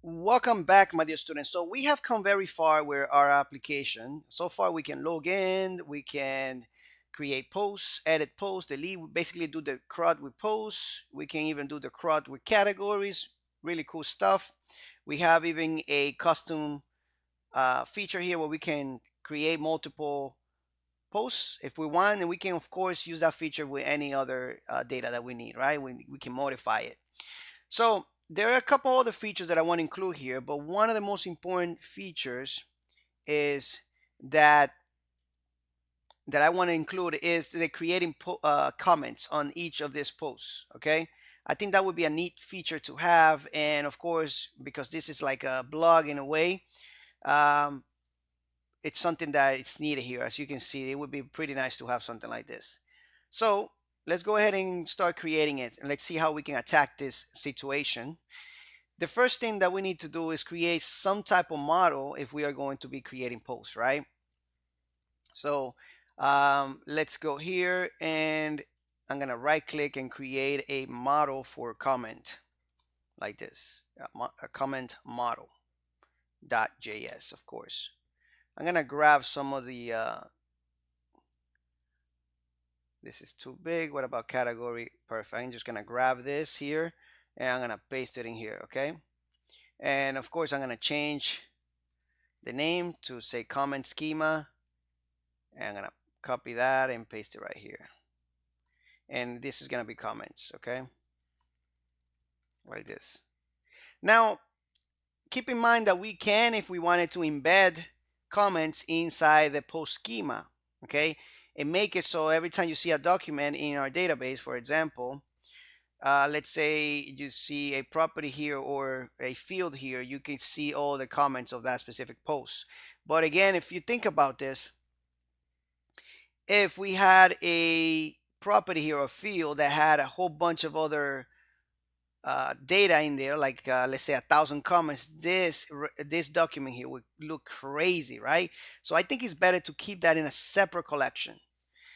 Welcome back, my dear students. So we have come very far with our application. So far, we can log in, we can create posts, edit posts, delete. We basically do the CRUD with posts. We can even do the CRUD with categories. Really cool stuff. We have even a custom feature here where we can create multiple posts if we want, and we can, of course, use that feature with any other data that we need, right? We can modify it. So there are a couple other features that I want to include here, but one of the most important features is that I want to include is the creating comments on each of these posts. Okay, I think that would be a neat feature to have, and of course, because this is like a blog in a way, um, it's something that it's needed here. As you can see, it would be pretty nice to have something like this. So let's go ahead and start creating it, and let's see how we can attack this situation. The first thing that we need to do is create some type of model if we are going to be creating posts, right? So let's go here and I'm gonna right click and create a model for comment like this, a comment model .js, of course. I'm gonna grab some of the, this is too big. What about category? Perfect. I'm just gonna grab this here and I'm gonna paste it in here, okay? And of course, I'm gonna change the name to say comment schema, and I'm gonna copy that and paste it right here, and this is gonna be comments, okay, like this. Now keep in mind that we can, if we wanted to, embed comments inside the post schema, okay, and make it so every time you see a document in our database, for example, let's say you see a property here or a field here, you can see all the comments of that specific post. But again, if you think about this, if we had a property here, a field that had a whole bunch of other data in there, like let's say 1,000 comments, this document here would look crazy, right? So I think it's better to keep that in a separate collection.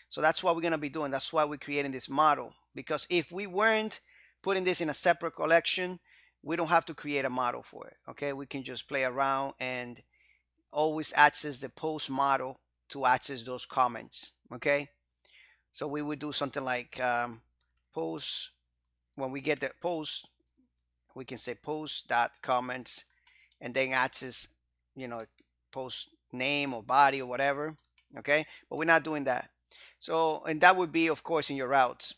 So that's what we're going to be doing. That's why we're creating this model, because if we weren't putting this in a separate collection, we don't have to create a model for it. Okay, we can just play around and always access the post model to access those comments. Okay, so we would do something like post. When we get the post, we can say post dot comments and then access, you know, post name or body or whatever. Okay, but we're not doing that. So, and that would be, of course, in your routes.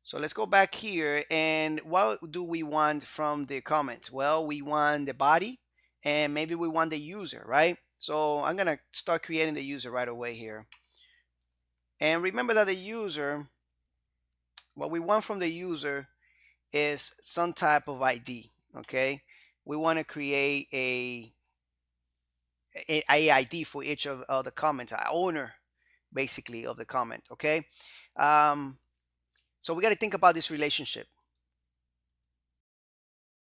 So let's go back here, and what do we want from the comments? Well, we want the body, and maybe we want the user, right? So I'm gonna start creating the user right away here. And remember that the user, what we want from the user is some type of ID, okay? We want to create a ID for each of the comments, a owner, basically, of the comment, okay? Um, so we got to think about this relationship.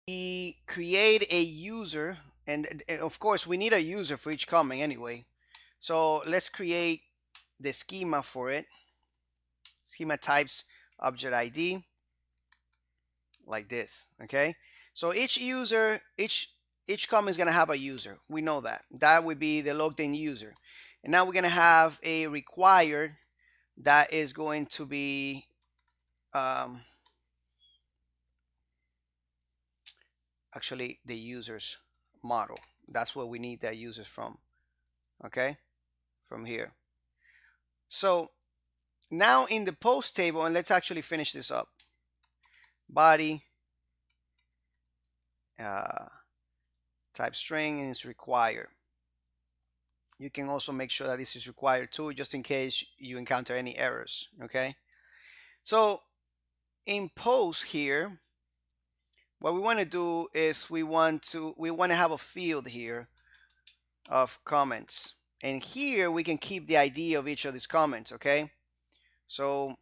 We create a user, and of course, we need a user for each comment anyway. So let's create the schema for it. Schema types object ID like this, okay? So each user, each comment is going to have a user. We know that. That would be the logged in user. And now we're going to have a required that is going to be actually the user's model. That's where we need that users from, okay? From here. So now in the post table, and let's actually finish this up. Body, type string, and it's required. You can also make sure that this is required too, just in case you encounter any errors, okay? So in post here, what we want to do is we want to have a field here of comments, and here we can keep the ID of each of these comments, okay? So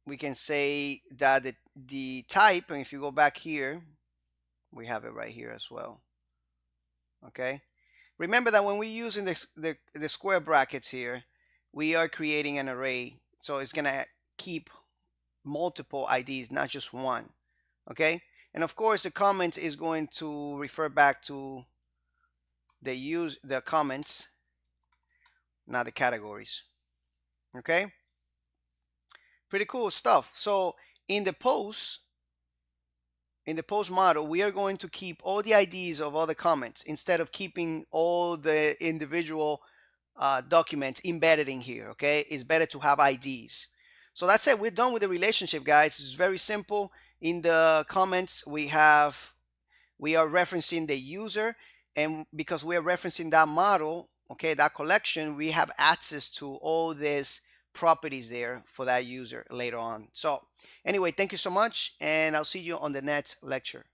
we can say that the type, and if you go back here, we have it right here as well, okay? Remember that when we're using the square brackets here, we are creating an array, so it's gonna keep multiple IDs, not just one, okay? And of course, the comment is going to refer back to the comments, not the categories. Okay, pretty cool stuff. So in the post, model, we are going to keep all the IDs of all the comments instead of keeping all the individual documents embedded in here. Okay, it's better to have IDs. So that's it. We're done with the relationship, guys. It's very simple. In the comments, we are referencing the user, and because we are referencing that model, okay, that collection, we have access to all these properties there for that user later on. So anyway, thank you so much, and I'll see you on the next lecture.